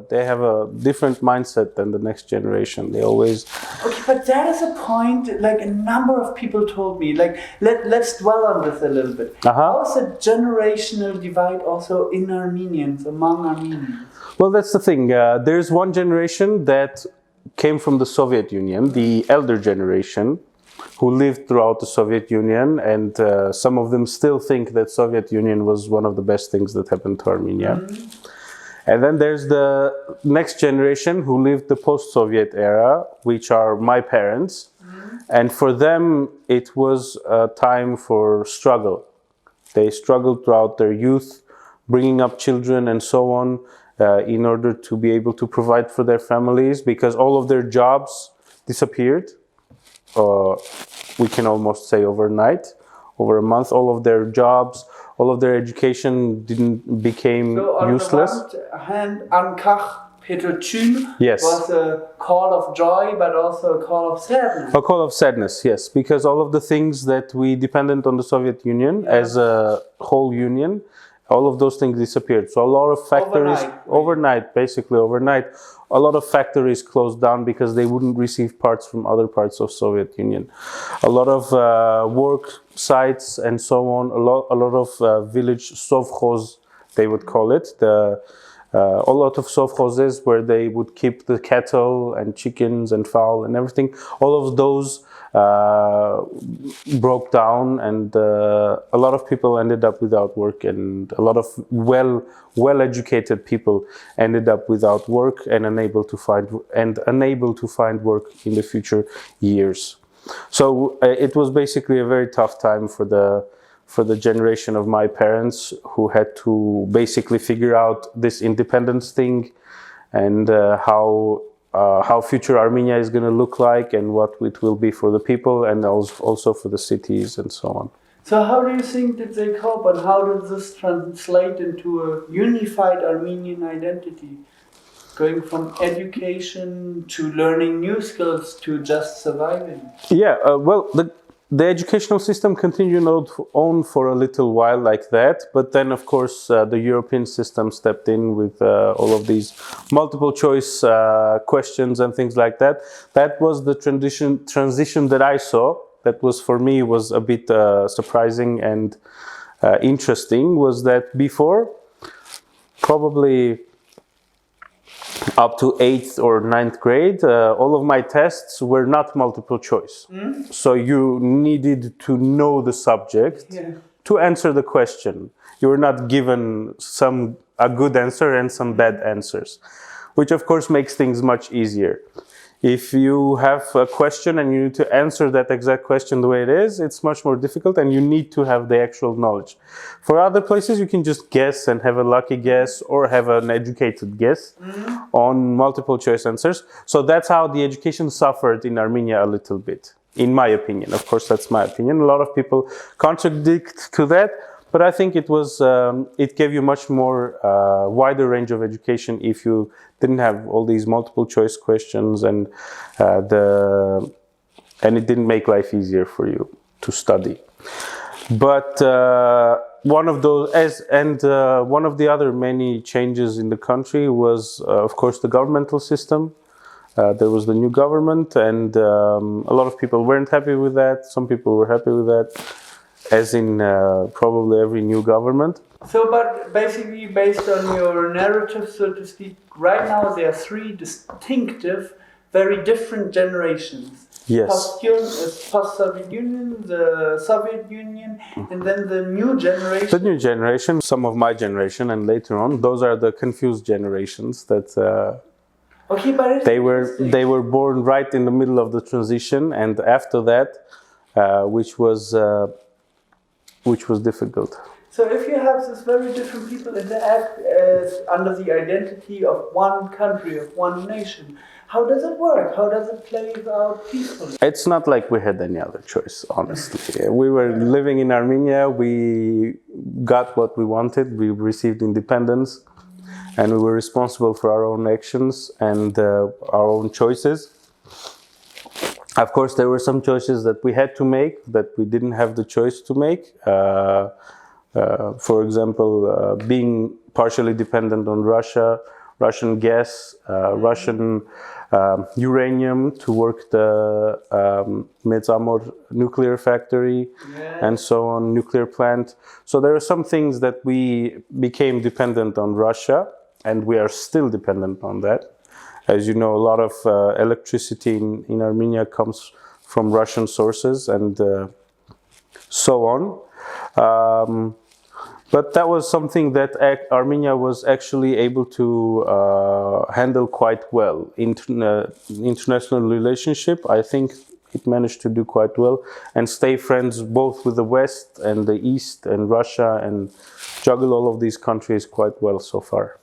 they have a different mindset than the next generation. They always. Okay, but that is a point. Like a number of people told me. Like let's dwell on this a little bit. How is the generational divide also in Armenians, among Armenians? Well, that's the thing. There's one generation that came from the Soviet Union, the elder generation, who lived throughout the Soviet Union, and some of them still think that Soviet Union was one of the best things that happened to Armenia. And then there's the next generation who lived the post-Soviet era, which are my parents. And for them, it was a time for struggle. They struggled throughout their youth, bringing up children and so on, in order to be able to provide for their families, because all of their jobs disappeared. We can almost say overnight, over a month, all of their jobs, all of their education became useless. On the one hand, Ankach Petrotun yes. was a call of joy, but also a call of sadness. A call of sadness, yes, because all of the things that we depended on the Soviet Union as a whole union, all of those things disappeared. So a lot of factories, basically overnight, a lot of factories closed down because they wouldn't receive parts from other parts of Soviet Union. A lot of work sites and so on, a lot of village sovkhoz, they would call it, a lot of sovkhozes where they would keep the cattle and chickens and fowl and everything. All of those broke down, and a lot of people ended up without work, and a lot of well-educated people ended up without work and unable to find work in the future years. So it was basically a very tough time for the generation of my parents, who had to basically figure out this independence thing and how future Armenia is going to look like and what it will be for the people and also for the cities and so on. So how do you think did they cope, and how does this translate into a unified Armenian identity? Going from education to learning new skills to just surviving? Yeah, well, the educational system continued on for a little while like that, but then of course the European system stepped in with all of these multiple choice questions and things like that. That was the transition that I saw. That was, for me, was a bit surprising and interesting, was that before, probably up to 8th or 9th grade, all of my tests were not multiple choice. So you needed to know the subject to answer the question. You were not given a good answer and some bad answers, which of course makes things much easier. If you have a question and you need to answer that exact question the way it is, it's much more difficult, and you need to have the actual knowledge. For other places, you can just guess and have a lucky guess or have an educated guess on multiple choice answers. So that's how the education suffered in Armenia a little bit, in my opinion. Of course, that's my opinion. A lot of people contradict to that, but I think it was it gave you much more wider range of education if you didn't have all these multiple choice questions, and it didn't make life easier for you to study. But one of the other many changes in the country was, of course, the governmental system. There was the new government, and a lot of people weren't happy with that. Some people were happy with that, as in probably every new government. So, but basically, based on your narrative, so to speak, right now there are three distinctive, very different generations. Yes. Post-Soviet Union, the Soviet Union, and then the new generation. The new generation, some of my generation, and later on, those are the confused generations that okay, but they were born right in the middle of the transition, and after that, which was difficult. So if you have this very different people interact as under the identity of one country, of one nation, how does it work? How does it play out peacefully? It's not like we had any other choice, honestly. We were living in Armenia, we got what we wanted, we received independence, and we were responsible for our own actions and our own choices. Of course, there were some choices that we had to make that we didn't have the choice to make. For example, being partially dependent on Russia, Russian gas, Russian uranium to work the Metsamor nuclear factory, and so on, nuclear plant. So there are some things that we became dependent on Russia, and we are still dependent on that. As you know, a lot of electricity in Armenia comes from Russian sources, and so on. But that was something that Armenia was actually able to handle quite well. International relationship, I think it managed to do quite well, and stay friends both with the West and the East and Russia, and juggle all of these countries quite well so far.